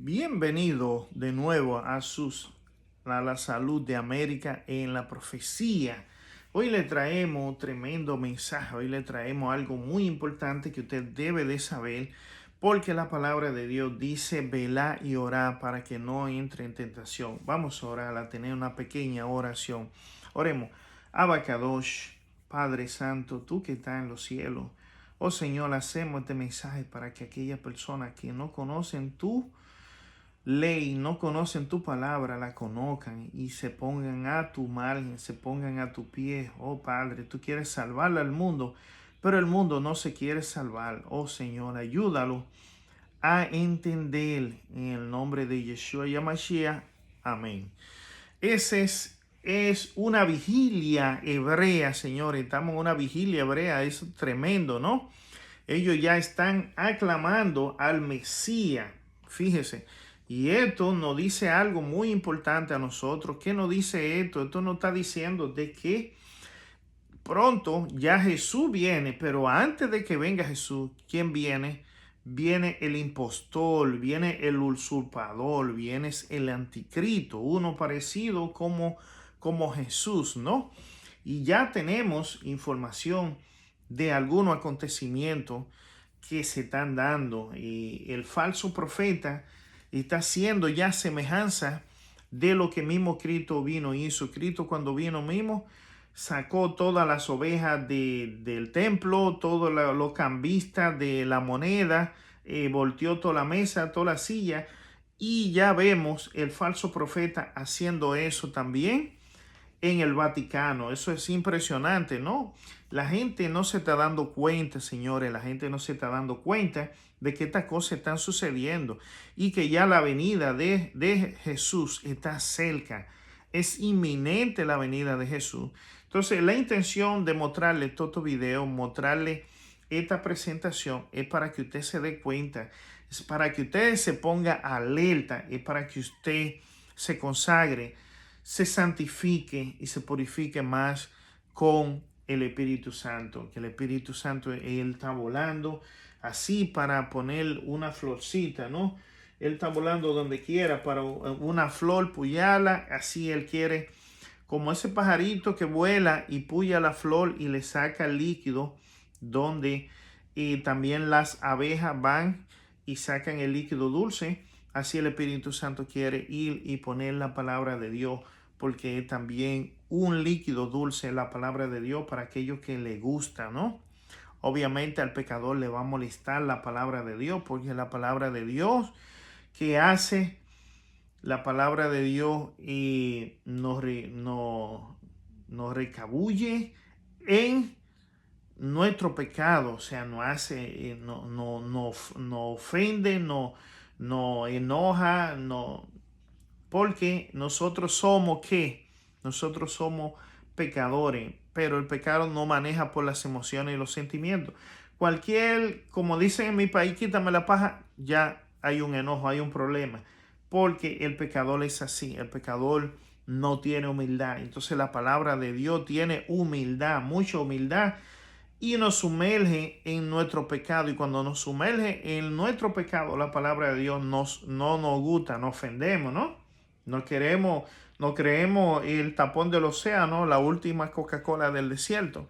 Bienvenido de nuevo a la salud de América en la profecía. Hoy le traemos tremendo mensaje, hoy le traemos algo muy importante que usted debe de saber, porque la palabra de Dios dice velar y orar para que no entre en tentación. Vamos a orar, a tener una pequeña oración. Oremos. Abacadosh, Padre Santo, tú que estás en los cielos. Oh Señor, hacemos este mensaje para que aquellas personas que no conocen tu ley, no conocen tu palabra, la conozcan y se pongan a tu margen, se pongan a tu pie. Oh Padre, tú quieres salvar al mundo, pero el mundo no se quiere salvar. Oh Señor, ayúdalo a entender en el nombre de Yeshua Yamashiach. Amén. Es una vigilia hebrea, señores. Estamos en una vigilia hebrea. Es tremendo, ¿no? Ellos ya están aclamando al Mesías. Fíjese. Y esto nos dice algo muy importante a nosotros. ¿Qué nos dice esto? Esto nos está diciendo de que pronto ya Jesús viene, pero antes de que venga Jesús, ¿quién viene? Viene el impostor, viene el usurpador, viene el anticristo, uno parecido como Jesús, ¿no? Y ya tenemos información de algunos acontecimientos que se están dando. Y el falso profeta está haciendo ya semejanza de lo que mismo Cristo vino hizo. Cristo cuando vino mismo sacó todas las ovejas del templo, todos los cambistas de la moneda, volteó toda la mesa, toda la silla, y ya vemos el falso profeta haciendo eso también en el Vaticano. Eso es impresionante, ¿no? La gente no se está dando cuenta, señores, la gente no se está dando cuenta de que estas cosas están sucediendo y que ya la venida de Jesús está cerca. Es inminente la venida de Jesús. Entonces, la intención de mostrarle todo este video, mostrarle esta presentación, es para que usted se dé cuenta, es para que usted se ponga alerta, es para que usted se consagre, se santifique y se purifique más con el Espíritu Santo. Que el Espíritu Santo, Él está volando así para poner una florcita, ¿no? Él está volando donde quiera para una flor, puyala, así Él quiere, como ese pajarito que vuela y puya la flor y le saca el líquido, donde también las abejas van y sacan el líquido dulce. Así el Espíritu Santo quiere ir y poner la palabra de Dios, porque es también un líquido dulce la palabra de Dios para aquellos que le gusta, ¿no? Obviamente al pecador le va a molestar la palabra de Dios, porque la palabra de Dios que hace la palabra de Dios y nos recabulle en nuestro pecado, o sea, nos hace, no ofende, no enoja, no, porque nosotros somos ¿qué? Nosotros somos pecadores, pero el pecado no maneja por las emociones y los sentimientos. Como dicen en mi país, quítame la paja, ya hay un enojo, hay un problema, porque el pecador es así, el pecador no tiene humildad. Entonces la palabra de Dios tiene humildad, mucha humildad, y nos sumerge en nuestro pecado. Y cuando nos sumerge en nuestro pecado, la palabra de Dios no nos gusta, nos ofendemos, ¿no? No queremos, no creemos el tapón del océano, la última Coca-Cola del desierto.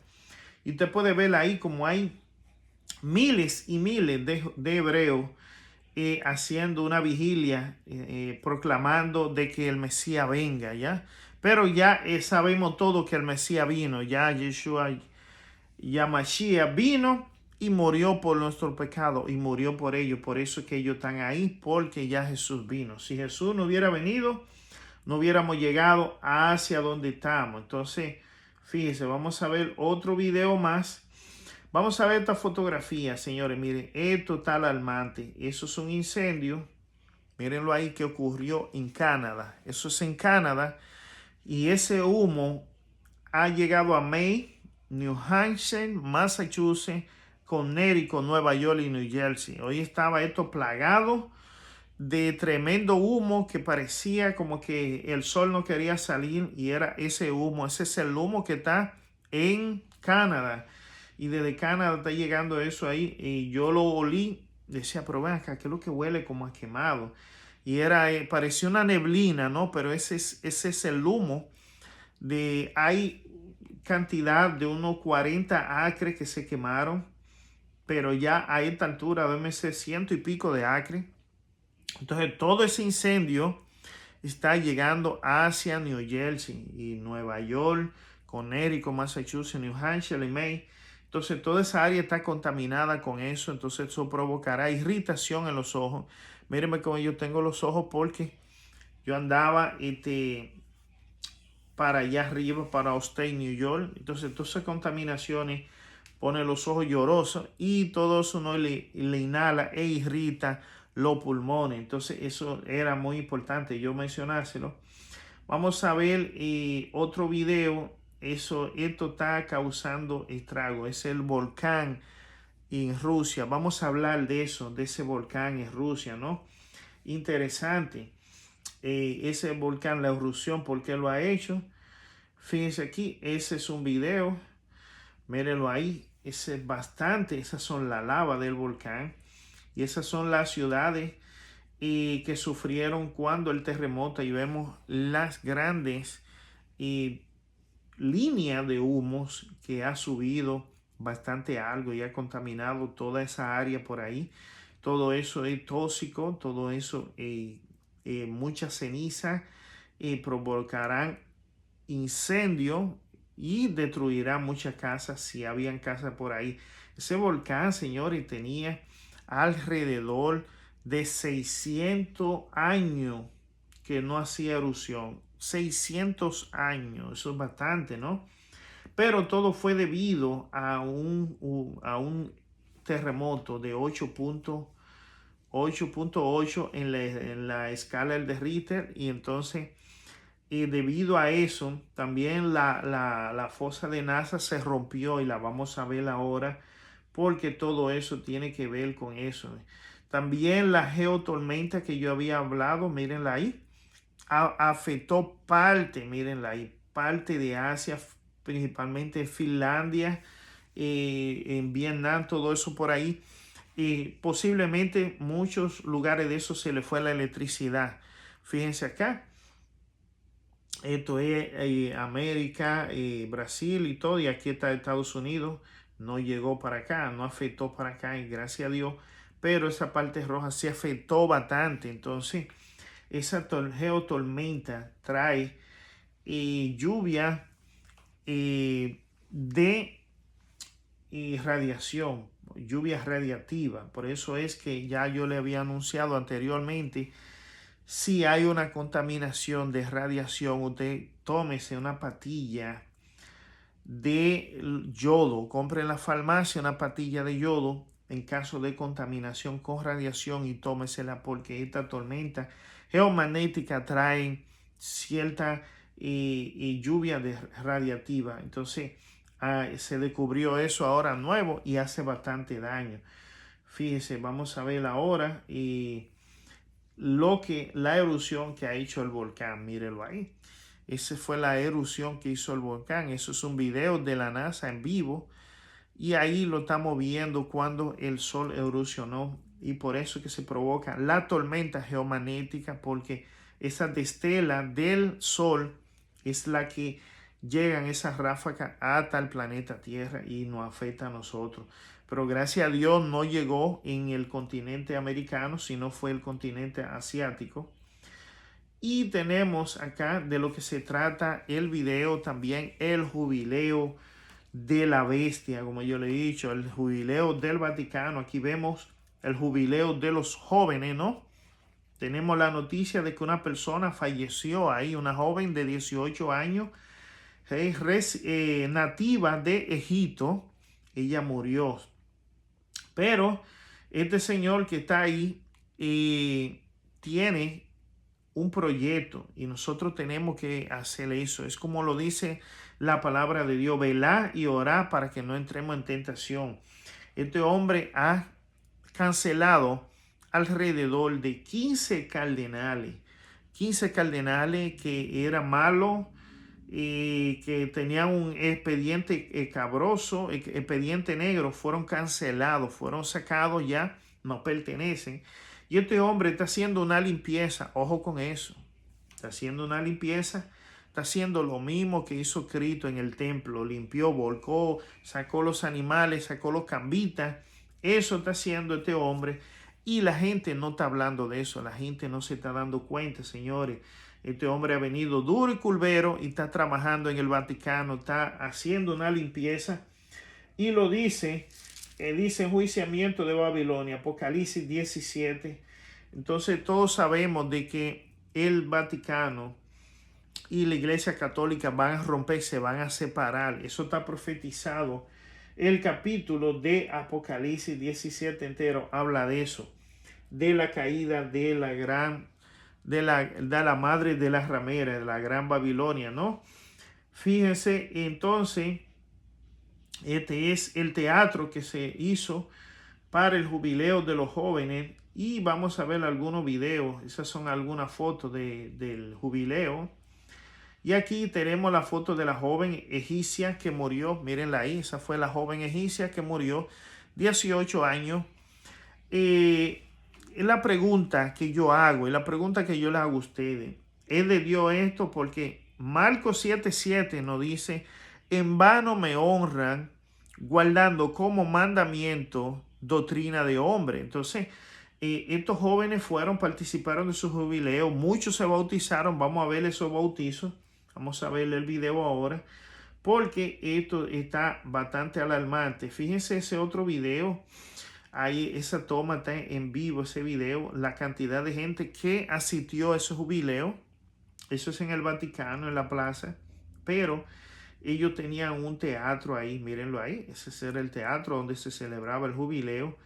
Y usted puede ver ahí como hay miles y miles de hebreos haciendo una vigilia, proclamando de que el Mesías venga, ¿ya? Pero ya sabemos todo que el Mesías vino, ya Yeshua Yamashiach vino y murió por nuestro pecado y murió por ellos. Por eso es que ellos están ahí, porque ya Jesús vino. Si Jesús no hubiera venido, no hubiéramos llegado hacia donde estamos. Entonces, fíjense, vamos a ver otro video más. Vamos a ver esta fotografía, señores. Miren, esto está alarmante. Eso es un incendio. Mírenlo ahí que ocurrió en Canadá. Eso es en Canadá. Y ese humo ha llegado a Maine, New Hampshire, Massachusetts, Connecticut, Nueva York y New Jersey. Hoy estaba esto plagado de tremendo humo que parecía como que el sol no quería salir, y era ese humo. Ese es el humo que está en Canadá. Y desde Canadá está llegando eso ahí. Y yo lo olí, decía, pero ven acá, ¿qué es lo que huele como a quemado? y parecía una neblina, ¿no? Pero ese es el humo hay cantidad de unos 40 acres que se quemaron, pero ya a esta altura debe ser ciento y pico de acres. Entonces todo ese incendio está llegando hacia New Jersey y Nueva York, Connecticut, Massachusetts, New Hampshire y Maine. Entonces toda esa área está contaminada con eso, entonces eso provocará irritación en los ojos. Mírenme cómo yo tengo los ojos porque yo andaba para allá arriba, para Upstate New York. Entonces todas esas contaminaciones pone los ojos llorosos y todo eso no le inhala e irrita los pulmones. Entonces eso era muy importante yo mencionárselo. Vamos a ver otro video. Esto está causando estrago. Es el volcán en Rusia. Vamos a hablar de eso, de ese volcán en Rusia, ¿no? Interesante. Ese volcán, la erupción, ¿por qué lo ha hecho? Fíjense aquí, ese es un video. Mírenlo ahí. Ese es bastante. Esas son la lava del volcán. Y esas son las ciudades que sufrieron cuando el terremoto. Y vemos las grandes líneas de humos que ha subido bastante algo y ha contaminado toda esa área por ahí. Todo eso es tóxico, todo eso, mucha ceniza, provocarán incendio y destruirá muchas casas si habían casas por ahí. Ese volcán, señores, tenía alrededor de 600 años que no hacía erupción. 600 años, eso es bastante, ¿no? Pero todo fue debido a un terremoto de 8.8 en la escala de Richter, y entonces debido a eso también la fosa de NASA se rompió y la vamos a ver ahora porque todo eso tiene que ver con eso. También la geotormenta que yo había hablado, mírenla ahí, afectó parte, mírenla ahí, parte de Asia, principalmente Finlandia, en Vietnam, todo eso por ahí. Y posiblemente muchos lugares de eso se le fue la electricidad. Fíjense acá, esto es América, Brasil y todo, y aquí está Estados Unidos. No llegó para acá, no afectó para acá, y gracias a Dios, pero esa parte roja sí afectó bastante. Entonces esa geotormenta trae lluvia de radiación, lluvia radiativa. Por eso es que ya yo le había anunciado anteriormente, si hay una contaminación de radiación, usted tómese una patilla de yodo, compre en la farmacia una patilla de yodo en caso de contaminación con radiación y tómesela, porque esta tormenta geomagnética trae cierta lluvia de radiativa. Entonces se descubrió eso ahora nuevo y hace bastante daño. Fíjese, vamos a ver ahora la erupción que ha hecho el volcán. Mírenlo ahí. Esa fue la erupción que hizo el volcán. Eso es un video de la NASA en vivo. Y ahí lo estamos viendo cuando el sol erupcionó. Y por eso que se provoca la tormenta geomagnética, porque esa destela del sol es la que llegan esas ráfagas hasta el planeta Tierra y nos afecta a nosotros. Pero gracias a Dios no llegó en el continente americano, sino fue el continente asiático. Y tenemos acá de lo que se trata el video también, el jubileo de la bestia, como yo le he dicho, el jubileo del Vaticano. Aquí vemos el jubileo de los jóvenes, ¿no? Tenemos la noticia de que una persona falleció ahí, una joven de 18 años, nativa de Egipto. Ella murió. Pero este señor que está ahí tiene un proyecto y nosotros tenemos que hacer eso. Es como lo dice la palabra de Dios: velar y orar para que no entremos en tentación. Este hombre ha cancelado alrededor de 15 cardenales que eran malos y que tenían un expediente cabroso, expediente negro. Fueron cancelados, fueron sacados, ya no pertenecen. Y este hombre está haciendo una limpieza, ojo con eso, está haciendo una limpieza, está haciendo lo mismo que hizo Cristo en el templo, limpió, volcó, sacó los animales, sacó los cambitas, eso está haciendo este hombre y la gente no está hablando de eso, la gente no se está dando cuenta, señores. Este hombre ha venido duro y culvero y está trabajando en el Vaticano, está haciendo una limpieza y lo dice, dice enjuiciamiento de Babilonia, Apocalipsis 17. Entonces todos sabemos de que el Vaticano y la Iglesia Católica van a romper, se van a separar. Eso está profetizado. El capítulo de Apocalipsis 17 entero habla de eso, de la caída de la gran, de la madre de las rameras, de la gran Babilonia, ¿no? Fíjense, entonces, este es el teatro que se hizo para el jubileo de los jóvenes y vamos a ver algunos videos. Esas son algunas fotos del jubileo. Y aquí tenemos la foto de la joven egipcia que murió. Mírenla ahí, esa fue la joven egipcia que murió, 18 años. La pregunta que yo hago y la pregunta que yo le hago a ustedes, ¿es de Dios esto? Porque Marcos 7:7 nos dice, en vano me honran guardando como mandamiento doctrina de hombre. Entonces, estos jóvenes participaron de su jubileo, muchos se bautizaron, vamos a ver esos bautizos, vamos a ver el video ahora, porque esto está bastante alarmante. Fíjense ese otro video, ahí esa toma está en vivo, ese video, la cantidad de gente que asistió a ese jubileo, eso es en el Vaticano, en la plaza, pero ellos tenían un teatro ahí, mírenlo ahí, ese era el teatro donde se celebraba el jubileo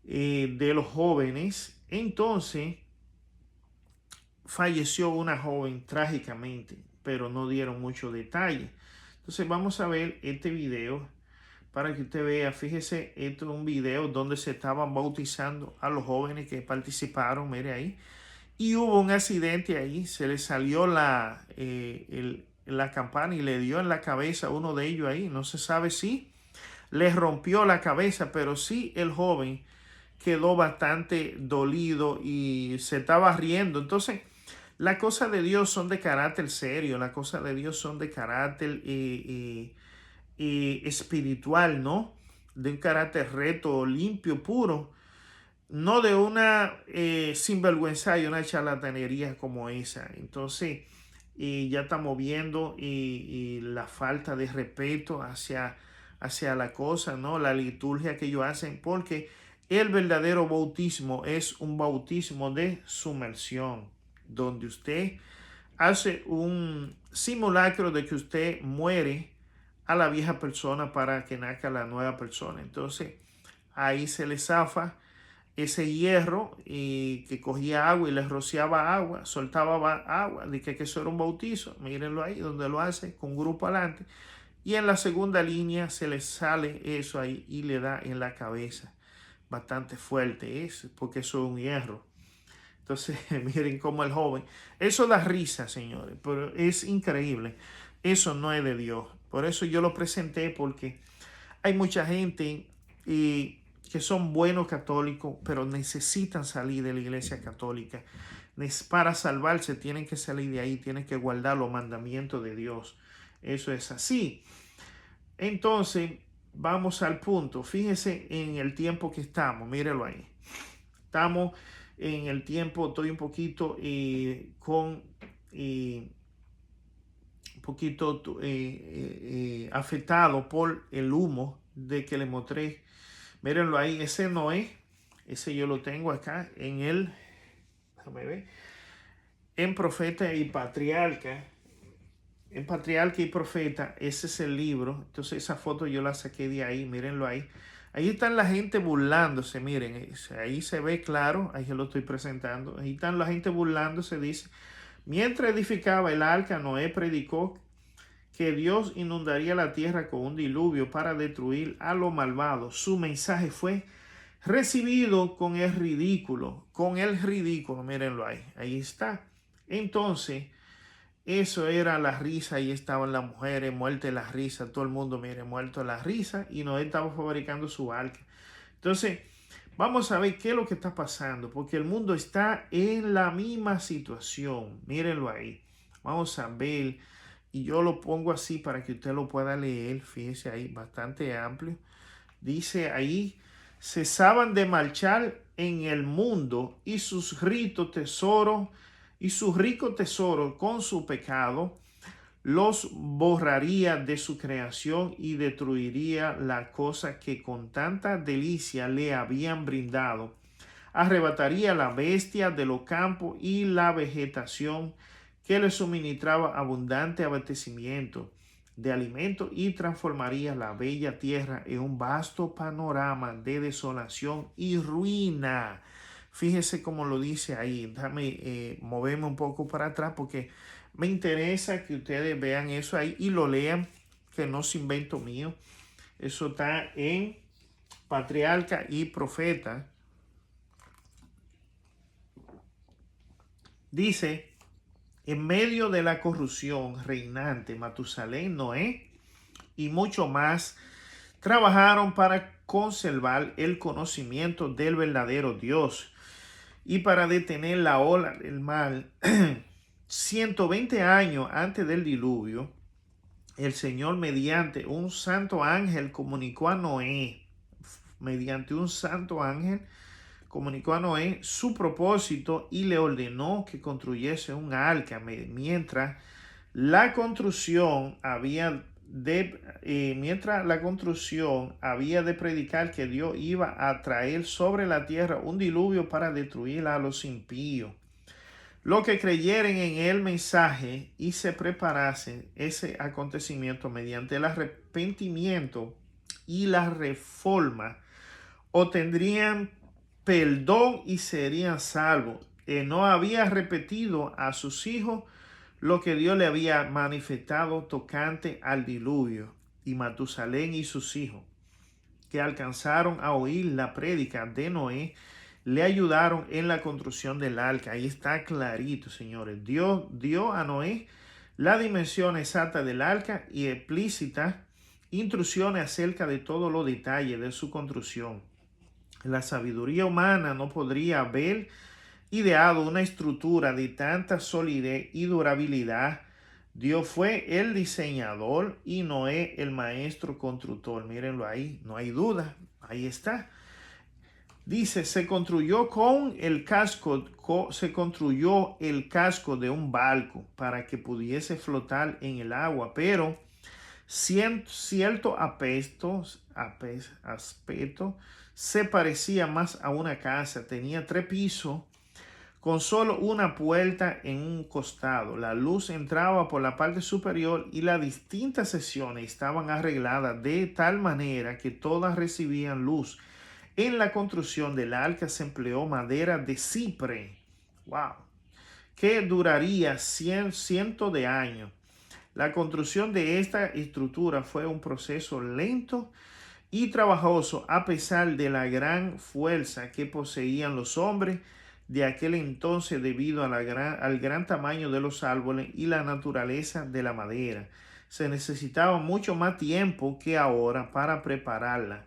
de los jóvenes. Entonces, falleció una joven trágicamente, pero no dieron mucho detalle. Entonces, vamos a ver este video para que usted vea. Fíjese, esto es un video donde se estaban bautizando a los jóvenes que participaron, mire ahí. Y hubo un accidente ahí, se le salió la campana y le dio en la cabeza a uno de ellos ahí. No se sabe si le rompió la cabeza, pero sí el joven quedó bastante dolido y se estaba riendo. Entonces, las cosas de Dios son de carácter serio, las cosas de Dios son de carácter espiritual, ¿no? De un carácter recto, limpio, puro. No de una sinvergüenza y una charlatanería como esa. Entonces, ya estamos viendo la falta de respeto hacia la cosa, ¿no? La liturgia que ellos hacen, porque el verdadero bautismo es un bautismo de sumersión, donde usted hace un simulacro de que usted muere a la vieja persona para que nazca la nueva persona. Entonces, ahí se le zafa ese hierro y que cogía agua y le rociaba agua, soltaba agua, de que eso era un bautizo. Mírenlo ahí donde lo hace con un grupo adelante. Y en la segunda línea se le sale eso ahí y le da en la cabeza. Bastante fuerte es, porque eso es un hierro. Entonces, miren cómo el joven, eso da risa, señores, pero es increíble. Eso no es de Dios. Por eso yo lo presenté, porque hay mucha gente que son buenos católicos, pero necesitan salir de la iglesia católica. Para salvarse tienen que salir de ahí, tienen que guardar los mandamientos de Dios. Eso es así. Entonces, vamos al punto. Fíjense en el tiempo que estamos, mírenlo ahí. Estamos en el tiempo, estoy un poquito afectado por el humo de que le mostré. Mírenlo ahí, ese no es, ese yo lo tengo acá en el, déjame ver, en Profeta y Patriarca. En Patriarca y Profeta, ese es el libro. Entonces esa foto yo la saqué de ahí, mírenlo ahí. Ahí están la gente burlándose, miren, ahí se ve claro, ahí yo lo estoy presentando. Ahí están la gente burlándose, dice, mientras edificaba el arca, Noé predicó que Dios inundaría la tierra con un diluvio para destruir a los malvados. Su mensaje fue recibido con el ridículo, mírenlo ahí, ahí está. Entonces, eso era la risa, ahí estaban las mujeres muertas de la risa, todo el mundo, mire, muerto de la risa, y Noé estaba fabricando su arca. Entonces, Vamos a ver qué es lo que está pasando, porque el mundo está en la misma situación. Mírenlo ahí. Vamos a ver, y yo lo pongo así para que usted lo pueda leer. Fíjese ahí, bastante amplio. Dice ahí, cesaban de marchar en el mundo y sus ritos tesoros y sus ricos tesoros con su pecado los borraría de su creación y destruiría la cosa que con tanta delicia le habían brindado. Arrebataría la bestia de los campos y la vegetación que le suministraba abundante abastecimiento de alimento y transformaría la bella tierra en un vasto panorama de desolación y ruina. Fíjese cómo lo dice ahí. Déjame moverme un poco para atrás porque me interesa que ustedes vean eso ahí y lo lean, que no es invento mío. Eso está en Patriarca y Profeta. Dice, en medio de la corrupción reinante, Matusalén, Noé y mucho más trabajaron para conservar el conocimiento del verdadero Dios y para detener la ola del mal. 120 años antes del diluvio, el Señor mediante un santo ángel comunicó a Noé, mediante un santo ángel comunicó a Noé su propósito y le ordenó que construyese un arca mientras la construcción había de predicar que Dios iba a traer sobre la tierra un diluvio para destruir a los impíos. Los que creyeren en el mensaje y se preparasen ese acontecimiento mediante el arrepentimiento y la reforma, obtendrían perdón y serían salvos. No había repetido a sus hijos lo que Dios le había manifestado tocante al diluvio, y Matusalén y sus hijos, que alcanzaron a oír la prédica de Noé, le ayudaron en la construcción del arca. Ahí está clarito, señores. Dios dio a Noé la dimensión exacta del arca y explícitas instrucciones acerca de todos los detalles de su construcción. La sabiduría humana no podría haber ideado una estructura de tanta solidez y durabilidad. Dios fue el diseñador y Noé el maestro constructor. Mírenlo ahí, no hay duda, ahí está. Dice, se construyó el casco de un barco para que pudiese flotar en el agua, pero cierto aspecto se parecía más a una casa. Tenía 3 pisos con solo una puerta en un costado. La luz entraba por la parte superior y las distintas secciones estaban arregladas de tal manera que todas recibían luz. En la construcción del arca se empleó madera de cipre, wow, que duraría cientos de años. La construcción de esta estructura fue un proceso lento y trabajoso a pesar de la gran fuerza que poseían los hombres de aquel entonces debido a al gran tamaño de los árboles y la naturaleza de la madera. Se necesitaba mucho más tiempo que ahora para prepararla.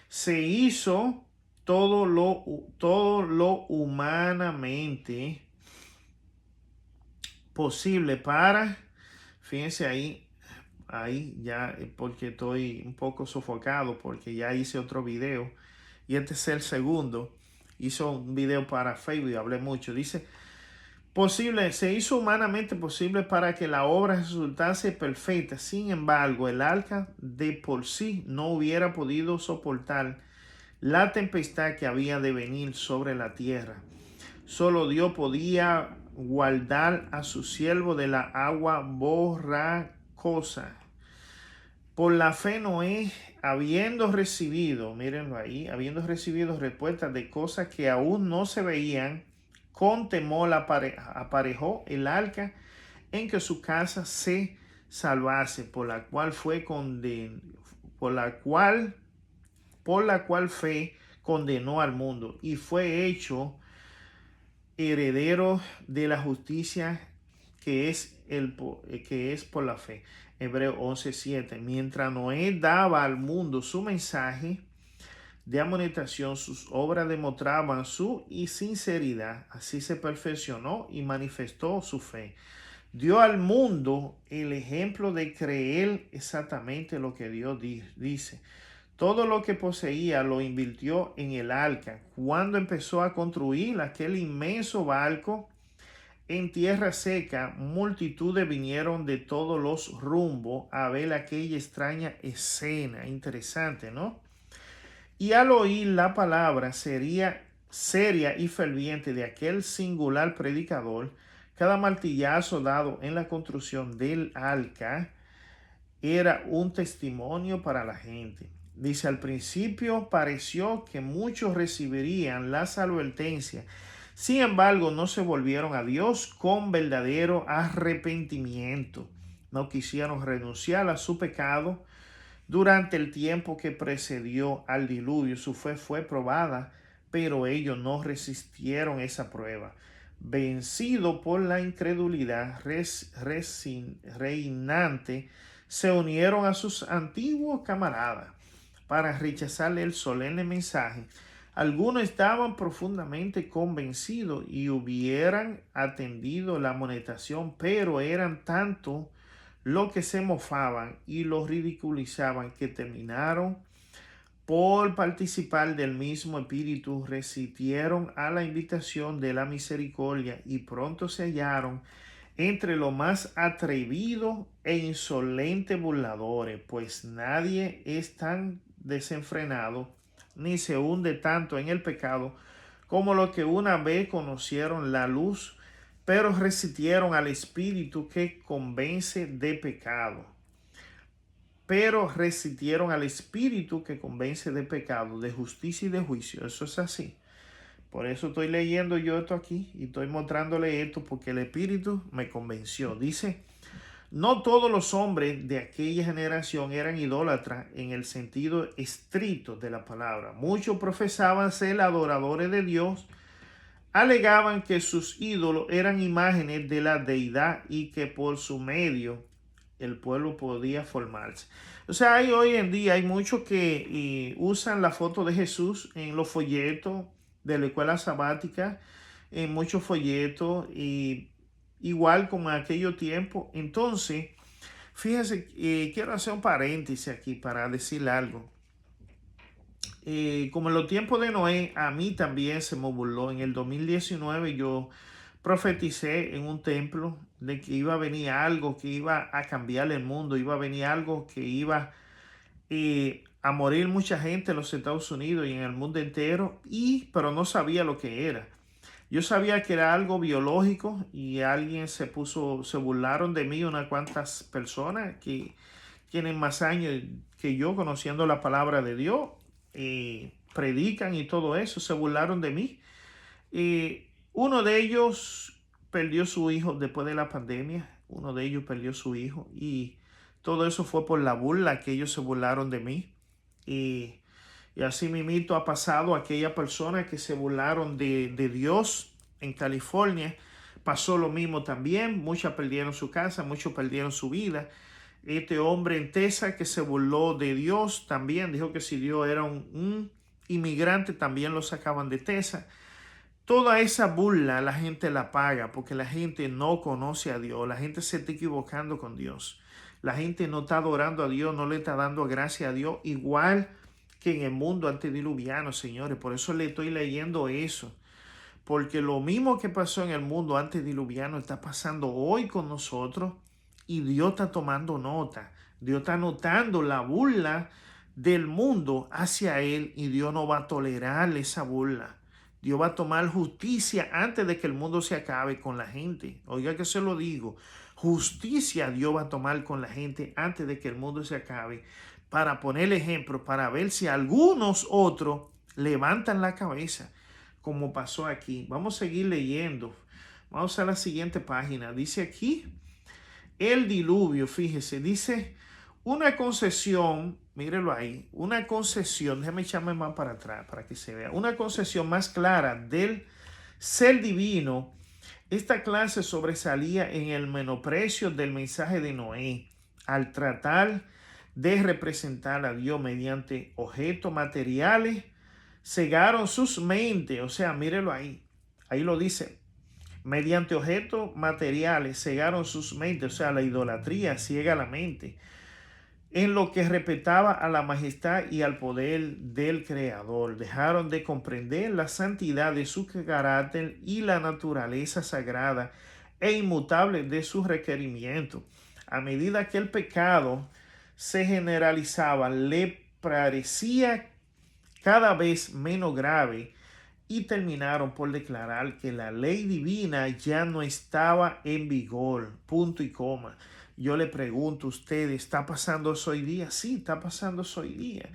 Se hizo todo lo humanamente posible para, fíjense ahí ya, porque estoy un poco sofocado porque ya hice otro video y este es el segundo. Hizo un video para Facebook y hablé mucho. Dice, se hizo humanamente posible para que la obra resultase perfecta. Sin embargo, el arca de por sí no hubiera podido soportar la tempestad que había de venir sobre la tierra. Solo Dios podía guardar a su siervo de la agua borrascosa. Por la fe Noé, habiendo recibido, mírenlo ahí, habiendo recibido respuestas de cosas que aún no se veían, con temor aparejó el arca en que su casa se salvase, por la cual fe condenó al mundo y fue hecho heredero de la justicia que es por la fe. Hebreo 11:7. Mientras Noé daba al mundo su mensaje, de amonestación, sus obras demostraban su sinceridad. Así se perfeccionó y manifestó su fe. Dio al mundo el ejemplo de creer exactamente lo que Dios dice. Todo lo que poseía lo invirtió en el arca. Cuando empezó a construir aquel inmenso barco en tierra seca, multitudes vinieron de todos los rumbos a ver aquella extraña escena. Interesante, ¿no? Y al oír la palabra seria y ferviente de aquel singular predicador, cada martillazo dado en la construcción del arca era un testimonio para la gente. Dice, al principio pareció que muchos recibirían las advertencias. Sin embargo, no se volvieron a Dios con verdadero arrepentimiento. No quisieron renunciar a su pecado. Durante el tiempo que precedió al diluvio, su fe fue probada, pero ellos no resistieron esa prueba. Vencido por la incredulidad reinante, se unieron a sus antiguos camaradas para rechazarle el solemne mensaje. Algunos estaban profundamente convencidos y hubieran atendido la amonestación, pero eran tanto los que se mofaban y los ridiculizaban que terminaron por participar del mismo espíritu, resistieron a la invitación de la misericordia y pronto se hallaron entre los más atrevidos e insolentes burladores, pues nadie es tan desenfrenado ni se hunde tanto en el pecado como los que una vez conocieron la luz, pero resistieron al espíritu que convence de pecado. De pecado, de justicia y de juicio. Eso es así. Por eso estoy leyendo yo esto aquí y estoy mostrándole esto porque el Espíritu me convenció. Dice, no todos los hombres de aquella generación eran idólatras en el sentido estricto de la palabra. Muchos profesaban ser adoradores de Dios, alegaban que sus ídolos eran imágenes de la deidad y que por su medio el pueblo podía formarse. O sea, hoy en día hay muchos que usan la foto de Jesús en los folletos de la escuela sabática, en muchos folletos, y igual como en aquellos tiempos. Entonces, fíjense, quiero hacer un paréntesis aquí para decir algo. Como en los tiempos de Noé, a mí también se me burló. En el 2019 yo profeticé en un templo de que iba a venir algo que iba a cambiar el mundo, iba a venir algo que iba a morir mucha gente en los Estados Unidos y en el mundo entero, pero no sabía lo que era. Yo sabía que era algo biológico y se burlaron de mí unas cuantas personas que tienen más años que yo conociendo la palabra de Dios, predican y todo eso, se burlaron de mí. Uno de ellos perdió su hijo después de la pandemia, uno de ellos perdió su hijo y todo eso fue por la burla que ellos se burlaron de mí. Y así mismito ha pasado a aquella persona que se burlaron de Dios en California. Pasó lo mismo también. Muchos perdieron su casa, muchos perdieron su vida. Este hombre en Texas que se burló de Dios también dijo que si Dios era un inmigrante también lo sacaban de Texas. Toda esa burla la gente la paga porque la gente no conoce a Dios. La gente se está equivocando con Dios. La gente no está adorando a Dios, no le está dando gracia a Dios, igual que en el mundo antediluviano, señores. Por eso le estoy leyendo eso. Porque lo mismo que pasó en el mundo antediluviano está pasando hoy con nosotros y Dios está tomando nota. Dios está notando la burla del mundo hacia Él y Dios no va a tolerar esa burla. Dios va a tomar justicia antes de que el mundo se acabe con la gente. Oiga que se lo digo. Justicia Dios va a tomar con la gente antes de que el mundo se acabe para poner ejemplo, para ver si algunos otros levantan la cabeza, como pasó aquí. Vamos a seguir leyendo. Vamos a la siguiente página. Dice aquí, el diluvio, fíjese, dice una concesión, mírelo ahí, una concesión, déjame echarme más para atrás para que se vea, una concesión más clara del ser divino. Esta clase sobresalía en el menosprecio del mensaje de Noé al tratar de representar a Dios mediante objetos materiales cegaron sus mentes, o sea, mírelo ahí lo dice, mediante objetos materiales, cegaron sus mentes, o sea, la idolatría ciega la mente, en lo que respetaba a la majestad y al poder del Creador. Dejaron de comprender la santidad de su carácter y la naturaleza sagrada e inmutable de sus requerimientos. A medida que el pecado se generalizaba, le parecía cada vez menos grave y terminaron por declarar que la ley divina ya no estaba en vigor, punto y coma. Yo le pregunto a ustedes, ¿está pasando eso hoy día? Sí, está pasando eso hoy día.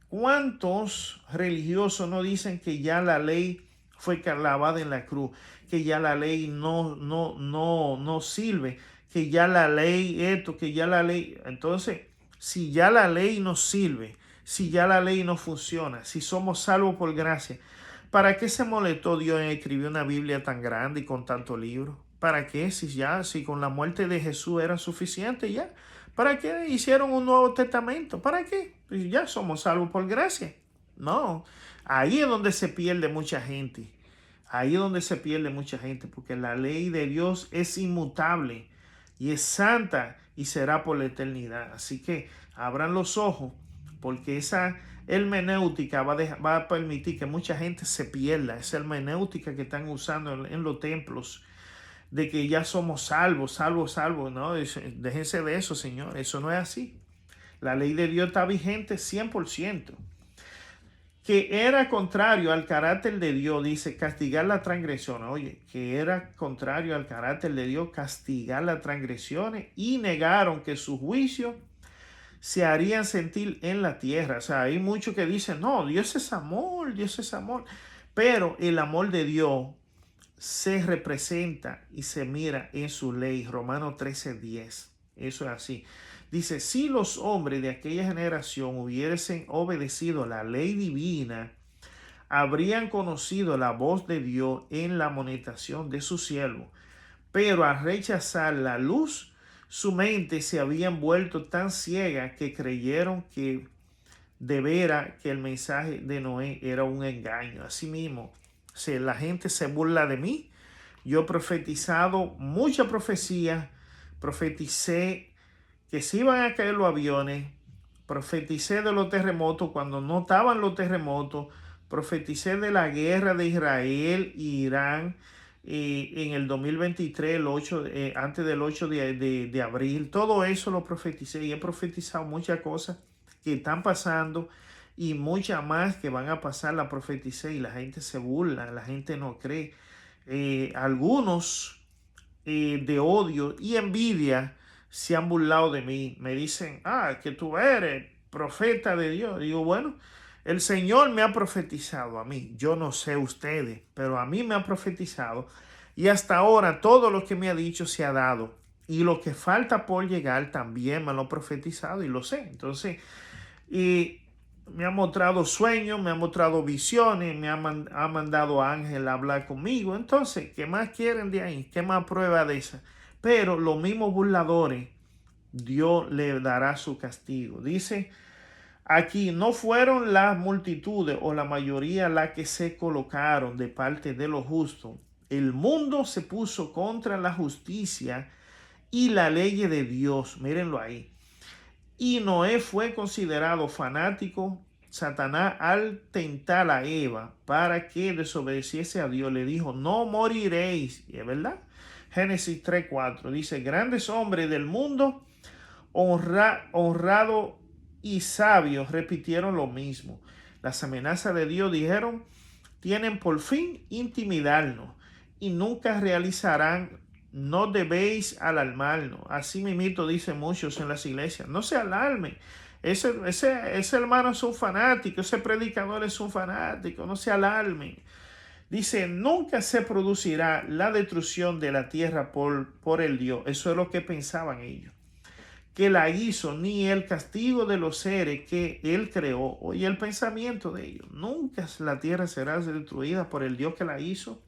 ¿Cuántos religiosos no dicen que ya la ley fue clavada en la cruz, que ya la ley no sirve, que ya la ley esto, que ya la ley? Entonces, si ya la ley no sirve, si ya la ley no funciona, si somos salvos por gracia, ¿para qué se molestó Dios en escribir una Biblia tan grande y con tantos libros? ¿Para qué? Si con la muerte de Jesús era suficiente ya. ¿Para qué hicieron un Nuevo Testamento? ¿Para qué? Pues ya somos salvos por gracia. No, ahí es donde se pierde mucha gente. Ahí es donde se pierde mucha gente, porque la ley de Dios es inmutable y es santa y será por la eternidad. Así que abran los ojos, porque esa hermenéutica va a permitir que mucha gente se pierda. Esa hermenéutica que están usando en los templos, de que ya somos salvos, no, déjense de eso, Señor, eso no es así. La ley de Dios está vigente 100%. Que era contrario al carácter de Dios, dice, castigar la transgresión. Oye, que era contrario al carácter de Dios, castigar las transgresiones, y negaron que su juicio se harían sentir en la tierra. O sea, hay muchos que dicen, no, Dios es amor, Dios es amor. Pero el amor de Dios se representa y se mira en su ley. Romanos 13:10. Eso es así. Dice, si los hombres de aquella generación hubiesen obedecido la ley divina, habrían conocido la voz de Dios en la amonestación de su siervo. Pero al rechazar la luz, su mente se habían vuelto tan ciega que creyeron que de veras que el mensaje de Noé era un engaño. Asimismo, si la gente se burla de mí, yo he profetizado mucha profecía, profeticé que se iban a caer los aviones, profeticé de los terremotos cuando no estaban los terremotos, profeticé de la guerra de Israel e Irán en el 2023, antes del 8 de abril. Todo eso lo profeticé y he profetizado muchas cosas que están pasando y muchas más que van a pasar. La profeticé y la gente se burla, la gente no cree. Algunos de odio y envidia se han burlado de mí. Me dicen, que tú eres profeta de Dios. Digo, bueno, el Señor me ha profetizado a mí. Yo no sé ustedes, pero a mí me ha profetizado. Y hasta ahora todo lo que me ha dicho se ha dado. Y lo que falta por llegar también me lo ha profetizado y lo sé. Entonces, me ha mostrado sueños, me ha mostrado visiones, ha mandado a Ángel a hablar conmigo. Entonces, ¿qué más quieren de ahí? ¿Qué más prueba de esa? Pero los mismos burladores, Dios le dará su castigo. Dice aquí, no fueron las multitudes o la mayoría las que se colocaron de parte de los justos. El mundo se puso contra la justicia y la ley de Dios. Mírenlo ahí. Y Noé fue considerado fanático. Satanás, al tentar a Eva para que desobedeciese a Dios, le dijo, no moriréis. Y es verdad. Génesis 3:4 dice, grandes hombres del mundo, honrados y sabios, repitieron lo mismo. Las amenazas de Dios, dijeron, tienen por fin intimidarnos y nunca realizarán. No debéis alarmarnos. Así mismito dicen muchos en las iglesias. No se alarmen. Ese hermano es un fanático. Ese predicador es un fanático. No se alarmen. Dice, nunca se producirá la destrucción de la tierra por el Dios. Eso es lo que pensaban ellos. Que la hizo, ni el castigo de los seres que él creó. Oye, el pensamiento de ellos. Nunca la tierra será destruida por el Dios que la hizo,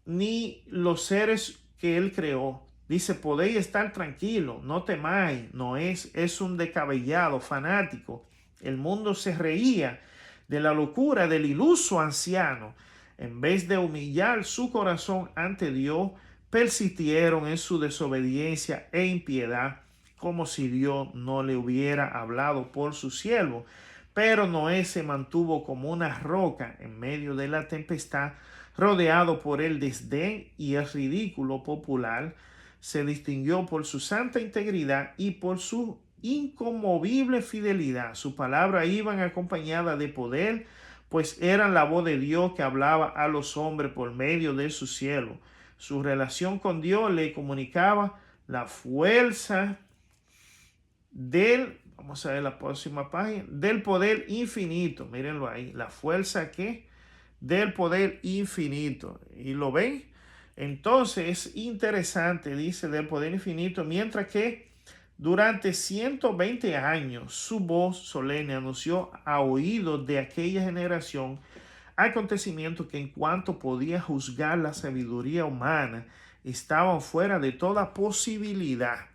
ni los seres que él creó. Dice, podéis estar tranquilos, no temáis. No es un descabellado, fanático. El mundo se reía de la locura del iluso anciano. En vez de humillar su corazón ante Dios, persistieron en su desobediencia e impiedad, como si Dios no le hubiera hablado por su siervo. Pero Noé se mantuvo como una roca en medio de la tempestad, rodeado por el desdén y el ridículo popular. Se distinguió por su santa integridad y por su inconmovible fidelidad. Su palabra iban acompañada de poder, pues eran la voz de Dios que hablaba a los hombres por medio de su cielo. Su relación con Dios le comunicaba la fuerza vamos a ver la próxima página, del poder infinito. Mírenlo ahí, la fuerza que del poder infinito. ¿Y lo ven? Entonces es interesante, dice, del poder infinito, mientras que durante 120 años su voz solemne anunció a oídos de aquella generación acontecimientos que en cuanto podía juzgar la sabiduría humana estaban fuera de toda posibilidad.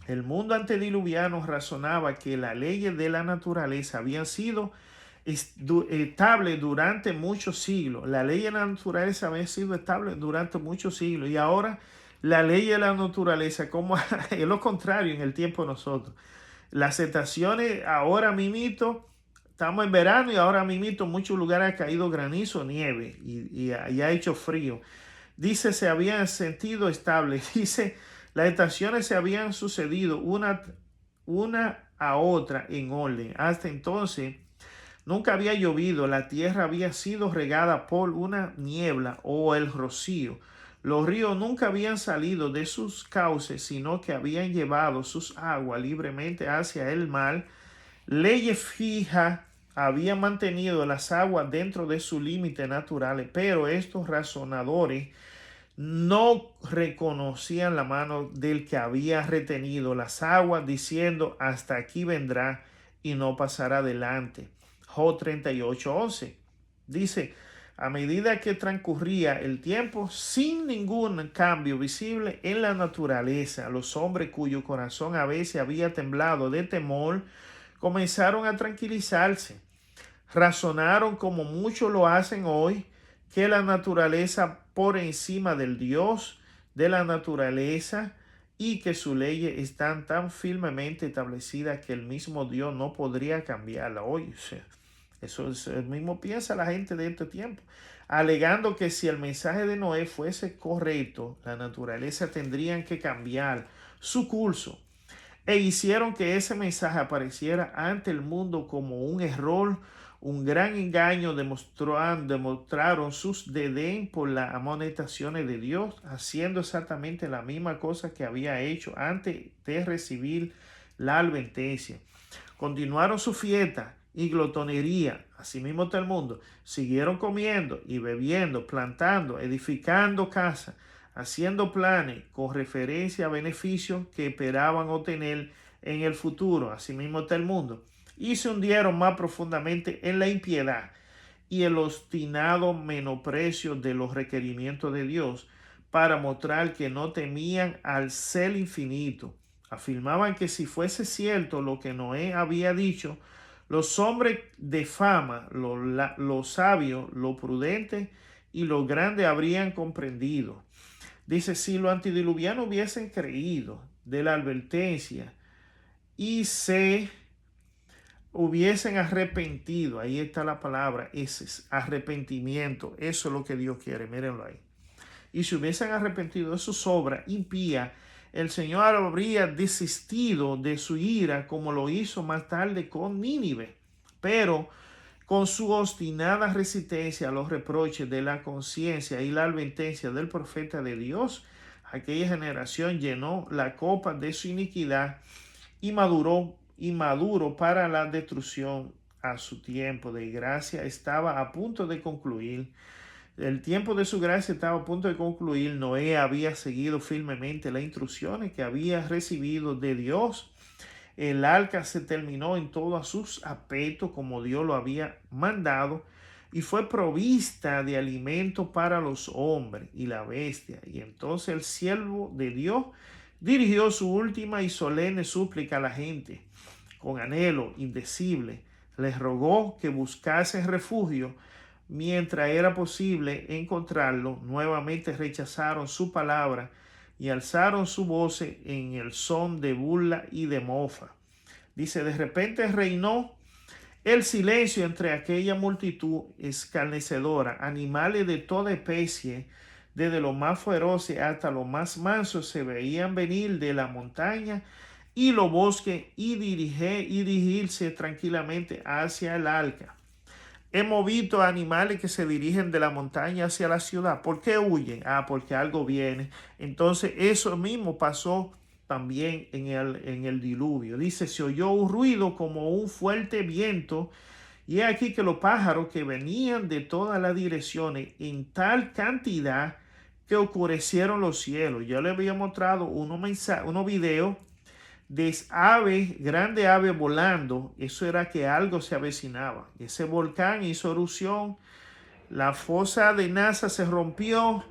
El mundo antediluviano razonaba que las leyes de la naturaleza habían sido estables durante muchos siglos. La ley de la naturaleza había sido estable durante muchos siglos y ahora la ley de la naturaleza como es lo contrario en el tiempo de nosotros. Las estaciones ahora mimito, estamos en verano y ahora mimito en muchos lugares ha caído granizo, nieve y ha hecho frío. Dice, se habían sentido estables. Dice, las estaciones se habían sucedido una a otra en orden. Hasta entonces nunca había llovido, la tierra había sido regada por una niebla o el rocío. Los ríos nunca habían salido de sus cauces, sino que habían llevado sus aguas libremente hacia el mar. Leyes fijas habían mantenido las aguas dentro de sus límites naturales, pero estos razonadores no reconocían la mano del que había retenido las aguas, diciendo, hasta aquí vendrá y no pasará adelante. Job 38:11 dice, a medida que transcurría el tiempo, sin ningún cambio visible en la naturaleza, los hombres cuyo corazón a veces había temblado de temor, comenzaron a tranquilizarse. Razonaron como muchos lo hacen hoy, que la naturaleza por encima del Dios de la naturaleza y que sus leyes están tan firmemente establecidas que el mismo Dios no podría cambiarla hoy. Eso es el mismo piensa la gente de este tiempo, alegando que si el mensaje de Noé fuese correcto, la naturaleza tendría que cambiar su curso. E hicieron que ese mensaje apareciera ante el mundo como un error, un gran engaño. Demostraron sus desdén por las amonestaciones de Dios, haciendo exactamente la misma cosa que había hecho antes de recibir la advertencia. Continuaron su fiesta y glotonería, así mismo todo el mundo. Siguieron comiendo y bebiendo, plantando, edificando casas, haciendo planes con referencia a beneficios que esperaban obtener en el futuro, así mismo está el mundo, y se hundieron más profundamente en la impiedad y el obstinado menosprecio de los requerimientos de Dios para mostrar que no temían al ser infinito. Afirmaban que si fuese cierto lo que Noé había dicho, los hombres de fama, los sabios, los prudentes y los grandes habrían comprendido. Dice, si los antediluvianos hubiesen creído de la advertencia y se hubiesen arrepentido, ahí está la palabra, ese es arrepentimiento, eso es lo que Dios quiere, mírenlo ahí. Y si hubiesen arrepentido de sus obras impías, el Señor habría desistido de su ira como lo hizo más tarde con Nínive. Pero con su obstinada resistencia a los reproches de la conciencia y la advertencia del profeta de Dios, aquella generación llenó la copa de su iniquidad y maduro para la destrucción. A su tiempo de gracia estaba a punto de concluir. El tiempo de su gracia estaba a punto de concluir. Noé había seguido firmemente las instrucciones que había recibido de Dios. El arca se terminó en todos sus aspectos como Dios lo había mandado y fue provista de alimento para los hombres y la bestia. Y entonces el siervo de Dios dirigió su última y solemne súplica a la gente con anhelo indecible Les rogó que buscasen refugio mientras era posible encontrarlo. Nuevamente rechazaron su palabra y alzaron su voz en el son de burla y de mofa. Dice, de repente reinó el silencio entre aquella multitud escarnecedora. Animales de toda especie, desde los más feroces hasta los más mansos, se veían venir de la montaña y los bosques y dirigirse tranquilamente hacia el arca. Hemos visto animales que se dirigen de la montaña hacia la ciudad. ¿Por qué huyen? Porque algo viene. Entonces eso mismo pasó también en el diluvio. Dice, se oyó un ruido como un fuerte viento, y es aquí que los pájaros que venían de todas las direcciones en tal cantidad que oscurecieron los cielos. Yo les había mostrado unos videos de aves, grandes aves volando. Eso era que algo se avecinaba. Ese volcán hizo erupción, la fosa de NASA se rompió,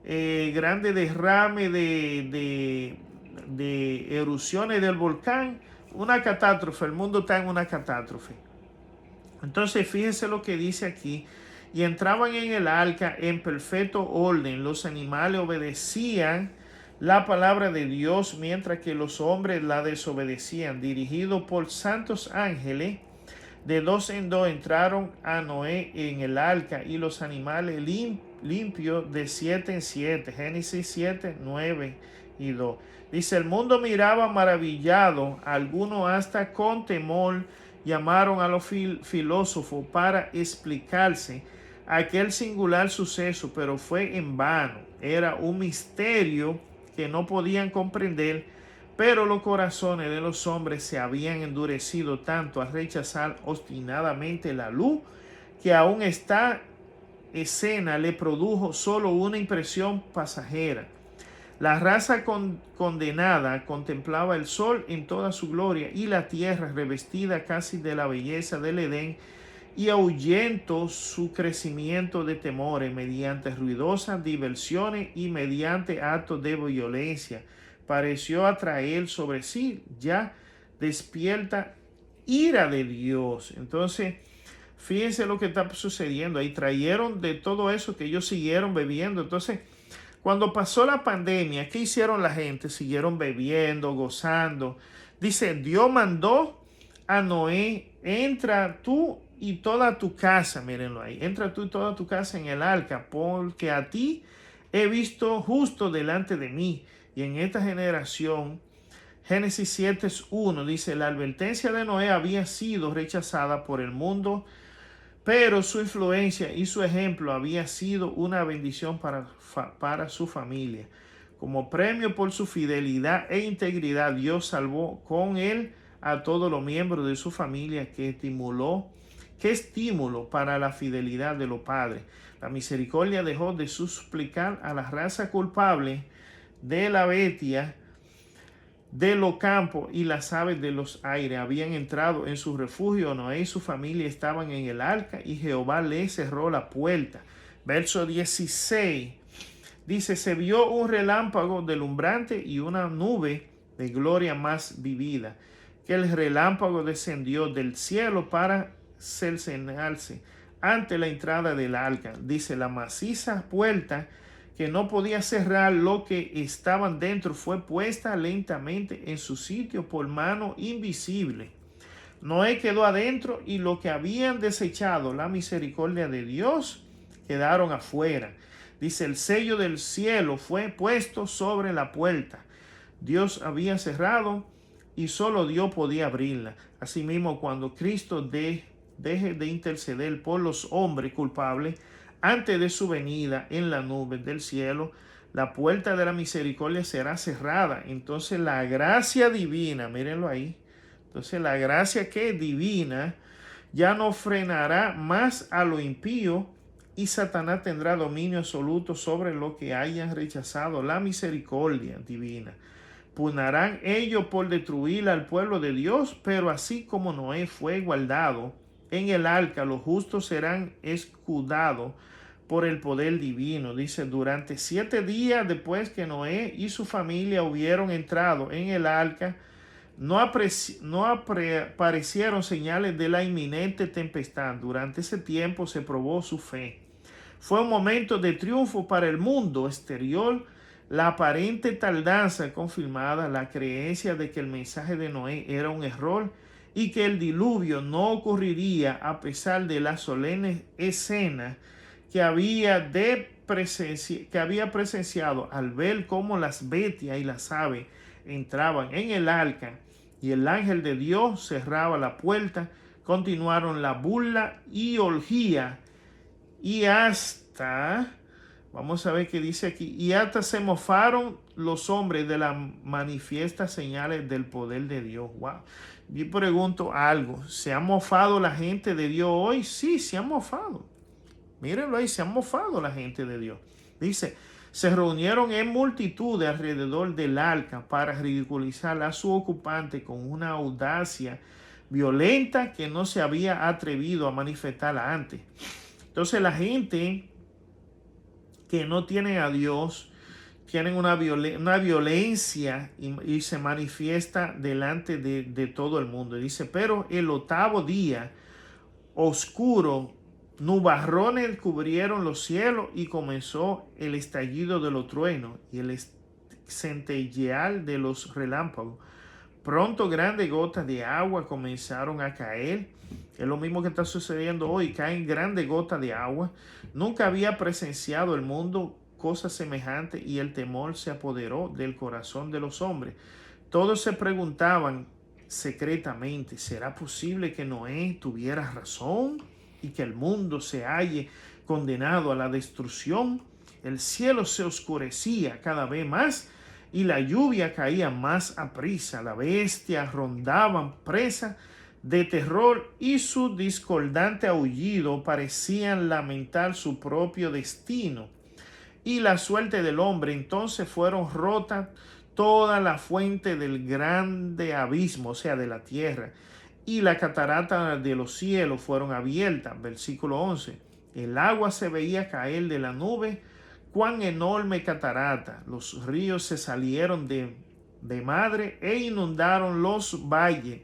grande derrame de erupciones del volcán, una catástrofe. El mundo está en una catástrofe. Entonces fíjense lo que dice aquí: y entraban en el arca en perfecto orden. Los animales obedecían la palabra de Dios, mientras que los hombres la desobedecían. Dirigidos por santos ángeles, de dos en dos entraron a Noé en el arca, y los animales limpios de 7 en 7. Génesis 7, 9 y 2. Dice, el mundo miraba maravillado, algunos hasta con temor llamaron a los filósofos para explicarse aquel singular suceso, pero fue en vano. Era un misterio que no podían comprender, pero los corazones de los hombres se habían endurecido tanto a rechazar obstinadamente la luz, que aún esta escena le produjo solo una impresión pasajera. La raza condenada contemplaba el sol en toda su gloria y la tierra revestida casi de la belleza del Edén, y ahuyentó su crecimiento de temores mediante ruidosas diversiones y mediante actos de violencia. Pareció atraer sobre sí ya despierta ira de Dios. Entonces, fíjense lo que está sucediendo ahí. Trajeron de todo eso que ellos siguieron bebiendo. Entonces, cuando pasó la pandemia, ¿qué hicieron la gente? Siguieron bebiendo, gozando. Dice, Dios mandó a Noé, entra tú y toda tu casa, mírenlo ahí, entra tú y toda tu casa en el arca, porque a ti he visto justo delante de mí. Y en esta generación, Génesis 7:1 dice, la advertencia de Noé había sido rechazada por el mundo, pero su influencia y su ejemplo había sido una bendición para su familia. Como premio por su fidelidad e integridad, Dios salvó con él a todos los miembros de su familia. Qué estímulo para la fidelidad de los padres. La misericordia dejó de suplicar a la raza culpable de la bestia de los campos, y las aves de los aires habían entrado en su refugio. Noé y su familia estaban en el arca, y Jehová le cerró la puerta. Verso 16 dice, se vio un relámpago deslumbrante y una nube de gloria más vivida, que el relámpago descendió del cielo para cercenarse ante la entrada del arca. Dice, la maciza puerta que no podía cerrar lo que estaban dentro fue puesta lentamente en su sitio por mano invisible. Noé quedó adentro, y lo que habían desechado la misericordia de Dios quedaron afuera. Dice, el sello del cielo fue puesto sobre la puerta. Dios había cerrado y solo Dios podía abrirla. Asimismo, cuando Cristo deje de interceder por los hombres culpables, antes de su venida en la nube del cielo, la puerta de la misericordia será cerrada. Entonces la gracia divina, mírenlo ahí, entonces la gracia que es divina ya no frenará más a lo impío, y Satanás tendrá dominio absoluto sobre lo que hayan rechazado la misericordia divina. Pugnarán ellos por destruir al pueblo de Dios, pero así como Noé fue guardado en el arca, los justos serán escudados por el poder divino. Dice, durante 7 días después que Noé y su familia hubieron entrado en el arca, no aparecieron señales de la inminente tempestad. Durante ese tiempo se probó su fe. Fue un momento de triunfo para el mundo exterior. La aparente tardanza confirmada la creencia de que el mensaje de Noé era un error y que el diluvio no ocurriría a pesar de la solemne escena que había presenciado al ver cómo las bestias y las aves entraban en el arca y el ángel de Dios cerraba la puerta. Continuaron la burla y orgía y hasta, vamos a ver qué dice aquí, y hasta se mofaron los hombres de las manifiestas señales del poder de Dios. Wow. Yo pregunto algo, ¿se ha mofado la gente de Dios hoy? Sí, se ha mofado. Mírenlo ahí, se ha mofado la gente de Dios. Dice, se reunieron en multitud alrededor del arca para ridiculizar a su ocupante con una audacia violenta que no se había atrevido a manifestar antes. Entonces la gente que no tiene a Dios tienen una violencia y se manifiesta delante de todo el mundo. Dice, pero el octavo día oscuro, nubarrones cubrieron los cielos y comenzó el estallido de los truenos y el centellear de los relámpagos. Pronto grandes gotas de agua comenzaron a caer. Es lo mismo que está sucediendo hoy. Caen grandes gotas de agua. Nunca había presenciado el mundo cosas semejantes y el temor se apoderó del corazón de los hombres. Todos se preguntaban secretamente, ¿será posible que Noé tuviera razón y que el mundo se halle condenado a la destrucción? El cielo se oscurecía cada vez más y la lluvia caía más aprisa. La bestia rondaban presa de terror y su discordante aullido parecían lamentar su propio destino y la suerte del hombre. Entonces fueron rotas toda la fuente del grande abismo, o sea, de la tierra, y la catarata de los cielos fueron abiertas. Versículo 11. El agua se veía caer de la nube. Cuán enorme catarata. Los ríos se salieron de madre e inundaron los valles.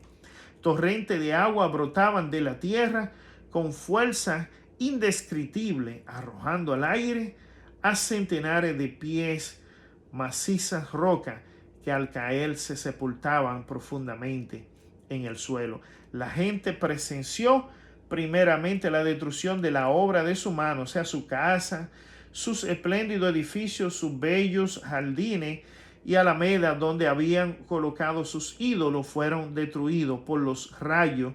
Torrentes de agua brotaban de la tierra con fuerza indescriptible, arrojando al aire a centenares de pies macizas rocas que al caer se sepultaban profundamente en el suelo. La gente presenció primeramente la destrucción de la obra de su mano, o sea, su casa, sus espléndidos edificios, sus bellos jardines y alamedas donde habían colocado sus ídolos fueron destruidos por los rayos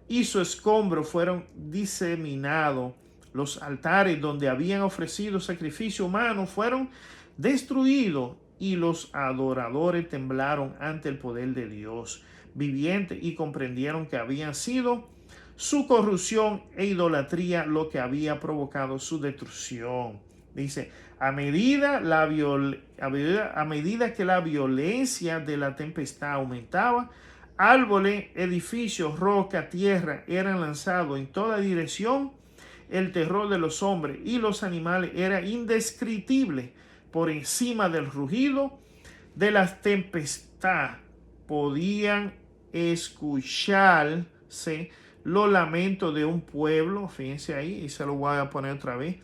y sus escombros fueron diseminados. Los altares donde habían ofrecido sacrificio humano fueron destruidos y los adoradores temblaron ante el poder de Dios viviente y comprendieron que habían sido su corrupción e idolatría lo que había provocado su destrucción. Dice, a medida que la violencia de la tempestad aumentaba, árboles, edificios, roca, tierra eran lanzados en toda dirección. El terror de los hombres y los animales era indescriptible. Por encima del rugido de la tempestad podían escucharse los lamentos de un pueblo. Fíjense ahí, y se lo voy a poner otra vez.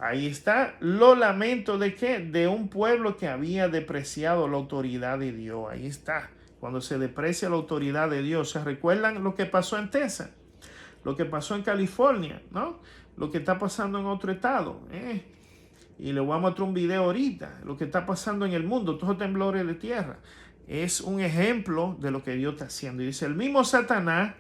Ahí está, los lamentos de qué? De un pueblo que había despreciado la autoridad de Dios. Ahí está, cuando se deprecia la autoridad de Dios. ¿Se recuerdan lo que pasó en Texas? Lo que pasó en California, ¿no? Lo que está pasando en otro estado. Y le voy a mostrar un video ahorita. Lo que está pasando en el mundo, todos los temblores de tierra. Es un ejemplo de lo que Dios está haciendo. Y dice, el mismo Satanás,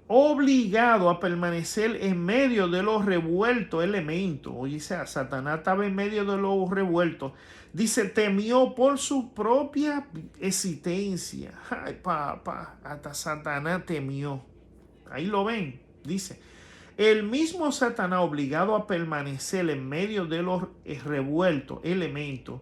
obligado a permanecer en medio de los revueltos elementos. Oye, Satanás estaba en medio de los revueltos. Dice, temió por su propia existencia. Ay, papá, hasta Satanás temió. Ahí lo ven, dice. El mismo Satanás, obligado a permanecer en medio de los revueltos elementos,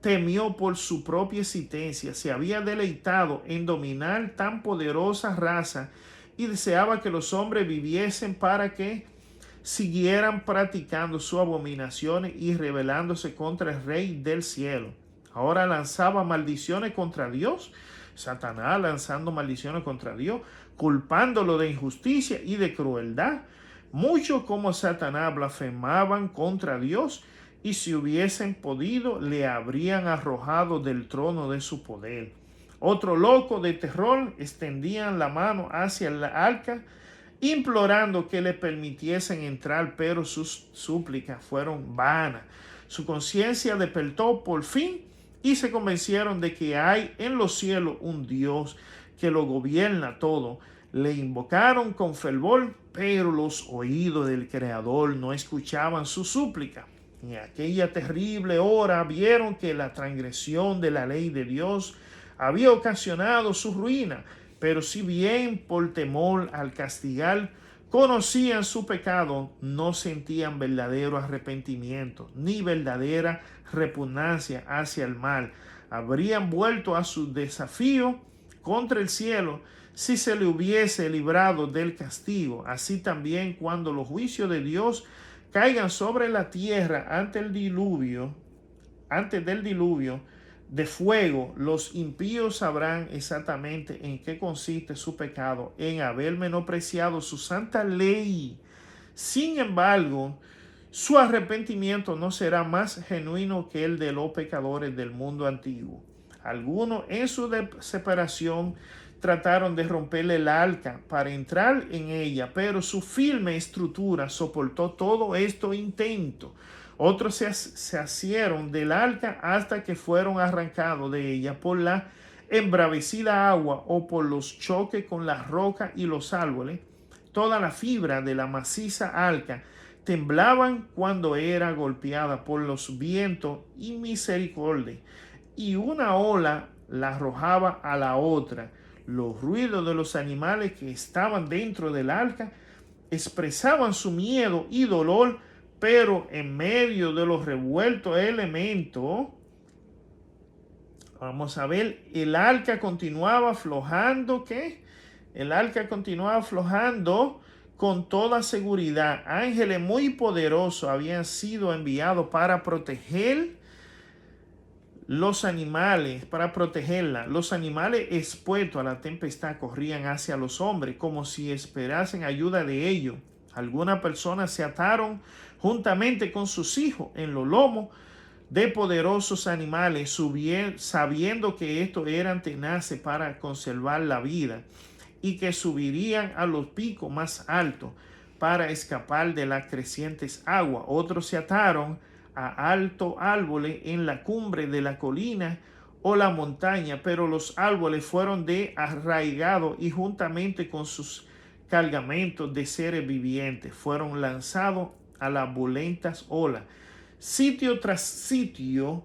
temió por su propia existencia. Se había deleitado en dominar tan poderosa raza y deseaba que los hombres viviesen para que siguieran practicando sus abominaciones y rebelándose contra el Rey del cielo. Ahora lanzaba maldiciones contra Dios. Satanás lanzando maldiciones contra Dios, culpándolo de injusticia y de crueldad. Muchos como Satanás blasfemaban contra Dios y si hubiesen podido le habrían arrojado del trono de su poder. Otro loco de terror extendían la mano hacia el arca implorando que le permitiesen entrar, pero sus súplicas fueron vanas. Su conciencia despertó por fin y se convencieron de que hay en los cielos un Dios que lo gobierna todo. Le invocaron con fervor, pero los oídos del Creador no escuchaban su súplica. En aquella terrible hora vieron que la transgresión de la ley de Dios había ocasionado su ruina, pero si bien por temor al castigar conocían su pecado, no sentían verdadero arrepentimiento ni verdadera repugnancia hacia el mal. Habrían vuelto a su desafío contra el cielo si se le hubiese librado del castigo. Así también cuando los juicios de Dios caigan sobre la tierra antes del diluvio de fuego, los impíos sabrán exactamente en qué consiste su pecado, en haber menospreciado su santa ley. Sin embargo, su arrepentimiento no será más genuino que el de los pecadores del mundo antiguo. Algunos en su desesperación trataron de romperle el arca para entrar en ella, pero su firme estructura soportó todo estos intentos. Otros se asieron del arca hasta que fueron arrancados de ella por la embravecida agua o por los choques con las rocas y los árboles. Toda la fibra de la maciza arca temblaban cuando era golpeada por los vientos y misericordia, y una ola la arrojaba a la otra. Los ruidos de los animales que estaban dentro del arca expresaban su miedo y dolor, pero en medio de los revueltos elementos, vamos a ver, el arca continuaba aflojando, ¿qué? El arca continuaba aflojando con toda seguridad. Ángeles muy poderosos habían sido enviados para proteger los animales, para protegerla. Los animales expuestos a la tempestad corrían hacia los hombres como si esperasen ayuda de ellos. Algunas personas se ataron juntamente con sus hijos en los lomos de poderosos animales, sabiendo que estos eran tenaces para conservar la vida y que subirían a los picos más altos para escapar de las crecientes aguas. Otros se ataron a altos árboles en la cumbre de la colina o la montaña, pero los árboles fueron arraigados y juntamente con sus cargamentos de seres vivientes fueron lanzados a las violentas olas. Sitio tras sitio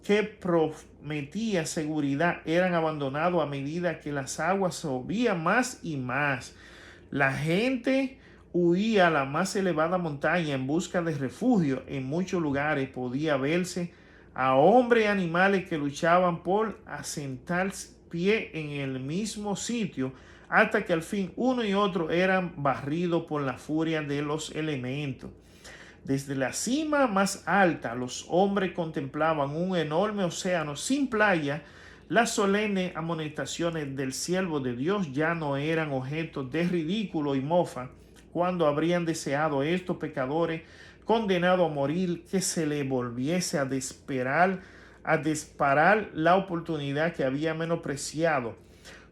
que prometía seguridad eran abandonados a medida que las aguas subían más y más. La gente huía a la más elevada montaña en busca de refugio. En muchos lugares podía verse a hombres y animales que luchaban por asentar pie en el mismo sitio, hasta que al fin uno y otro eran barridos por la furia de los elementos. Desde la cima más alta, los hombres contemplaban un enorme océano sin playa. Las solemnes amonestaciones del siervo de Dios ya no eran objeto de ridículo y mofa cuando habrían deseado a estos pecadores condenados a morir que se le volviese a disparar la oportunidad que había menospreciado.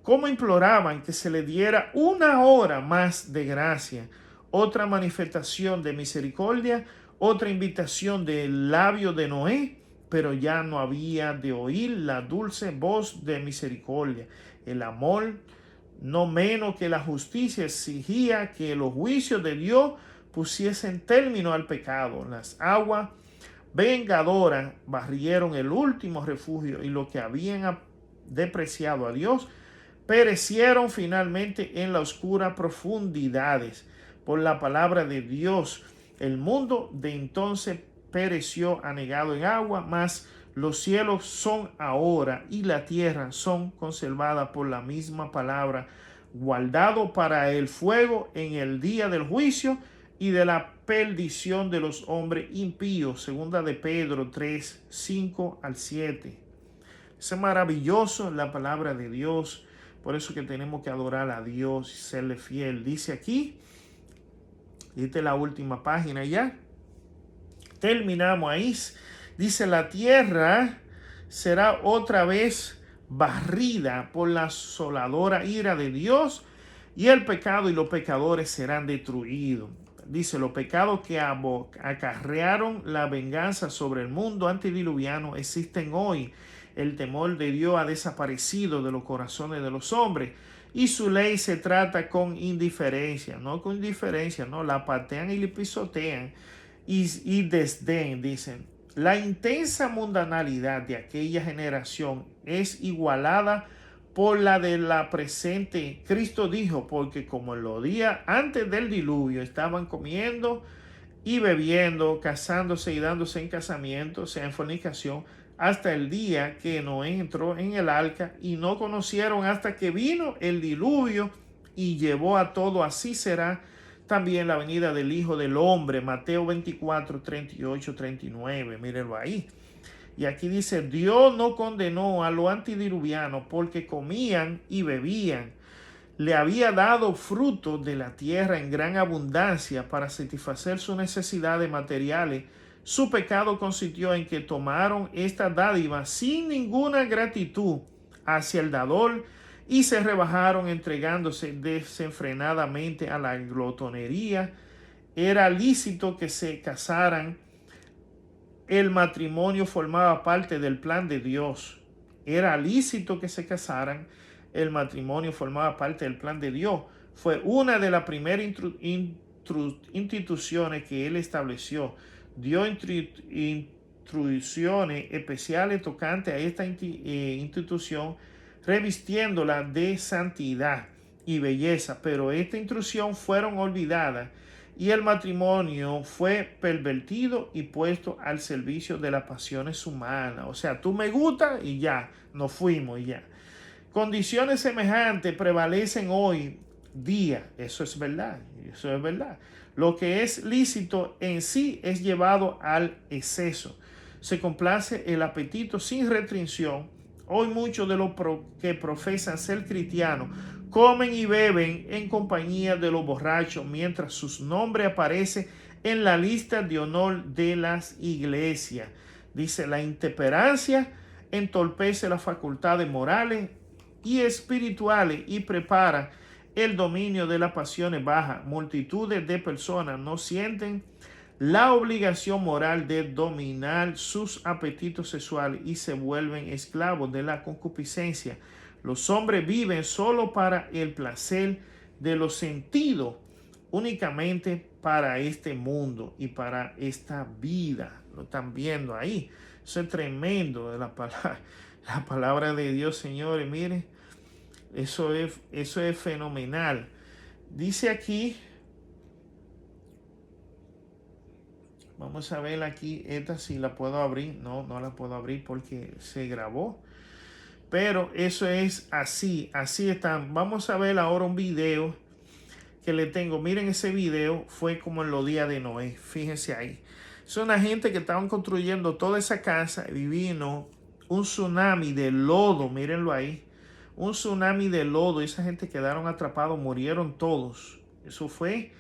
Como imploraban que se le diera una hora más de gracia, otra manifestación de misericordia, otra invitación del labio de Noé, pero ya no había de oír la dulce voz de misericordia. El amor, no menos que la justicia, exigía que los juicios de Dios pusiesen término al pecado. Las aguas vengadoras barrieron el último refugio y los que habían despreciado a Dios perecieron finalmente en las oscuras profundidades. Por la palabra de Dios, el mundo de entonces pereció anegado en agua, mas los cielos son ahora y la tierra son conservadas por la misma palabra, guardado para el fuego en el día del juicio y de la perdición de los hombres impíos. Segunda de Pedro 3, 5 al 7. Es maravilloso la palabra de Dios. Por eso que tenemos que adorar a Dios y serle fiel. Dice aquí, dice la última página ya. Terminamos ahí. Dice, la tierra será otra vez barrida por la asoladora ira de Dios y el pecado y los pecadores serán destruidos. Dice, los pecados que acarrearon la venganza sobre el mundo antediluviano existen hoy. El temor de Dios ha desaparecido de los corazones de los hombres y su ley se trata con indiferencia, no con indiferencia, no, la patean y le pisotean y desdén, dicen. La intensa mundanalidad de aquella generación es igualada por la de la presente. Cristo dijo, porque como en los días antes del diluvio estaban comiendo y bebiendo, casándose y dándose en casamiento, o sea, en fornicación, hasta el día que Noé entró en el arca y no conocieron hasta que vino el diluvio y llevó a todo, así será también la venida del Hijo del Hombre. Mateo 24, 38, 39, mírenlo ahí. Y aquí dice, Dios no condenó a los antidiluvianos porque comían y bebían. Le había dado fruto de la tierra en gran abundancia para satisfacer sus necesidades materiales. Su pecado consistió en que tomaron esta dádiva sin ninguna gratitud hacia el dador y se rebajaron entregándose desenfrenadamente a la glotonería. Era lícito que se casaran. El matrimonio formaba parte del plan de Dios. Era lícito que se casaran. El matrimonio formaba parte del plan de Dios. Fue una de las primeras instituciones que Él estableció. Dio instrucciones especiales tocantes a esta institución, revistiéndola de santidad y belleza. Pero estas instrucciones fueron olvidadas y el matrimonio fue pervertido y puesto al servicio de las pasiones humanas. O sea, tú me gustas y ya, nos fuimos y ya. Condiciones semejantes prevalecen hoy día. Eso es verdad, eso es verdad. Lo que es lícito en sí es llevado al exceso. Se complace el apetito sin restricción. Hoy muchos de los que profesan ser cristianos comen y beben en compañía de los borrachos mientras sus nombres aparecen en la lista de honor de las iglesias. Dice, la intemperancia entorpece las facultades morales y espirituales y prepara el dominio de las pasiones bajas. Multitudes de personas no sienten la obligación moral de dominar sus apetitos sexuales y se vuelven esclavos de la concupiscencia. Los hombres viven solo para el placer de los sentidos, únicamente para este mundo y para esta vida. Lo están viendo ahí. Eso es tremendo de la palabra de Dios, señores. Miren, eso es fenomenal. Dice aquí, vamos a ver aquí, esta sí la puedo abrir. No la puedo abrir porque se grabó. Pero eso es así están. Vamos a ver ahora un video que le tengo. Miren, ese video fue como en los días de Noé. Fíjense ahí. Son una gente que estaban construyendo toda esa casa y vino un tsunami de lodo. Mírenlo ahí. Un tsunami de lodo. Esa gente quedaron atrapados, murieron todos. Eso fue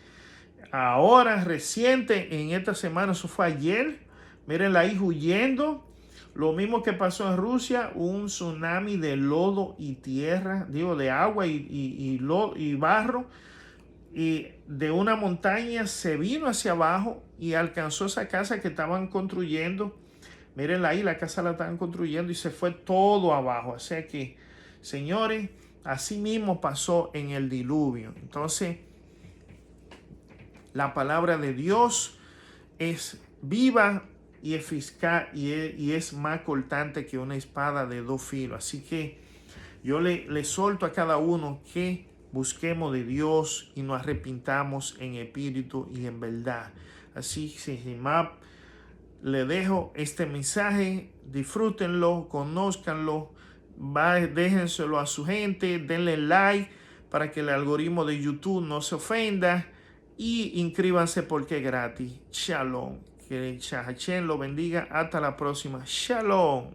ahora reciente, en esta semana. Eso fue ayer. Mírenla ahí huyendo. Lo mismo que pasó en Rusia, un tsunami de lodo y tierra, digo, de agua y barro, y de una montaña se vino hacia abajo y alcanzó esa casa que estaban construyendo. Mírenla ahí, la casa la estaban construyendo y se fue todo abajo. O sea que, señores, así mismo pasó en el diluvio. Entonces, la palabra de Dios es viva y eficaz y es más cortante que una espada de dos filos. Así que yo le solto a cada uno que busquemos de Dios y nos arrepintamos en espíritu y en verdad. Así, sin más, le dejo este mensaje. Disfrútenlo, conózcanlo, déjenselo a su gente, denle like para que el algoritmo de YouTube no se ofenda y inscríbanse porque es gratis. Shalom. Que Hashem lo bendiga. Hasta la próxima. Shalom.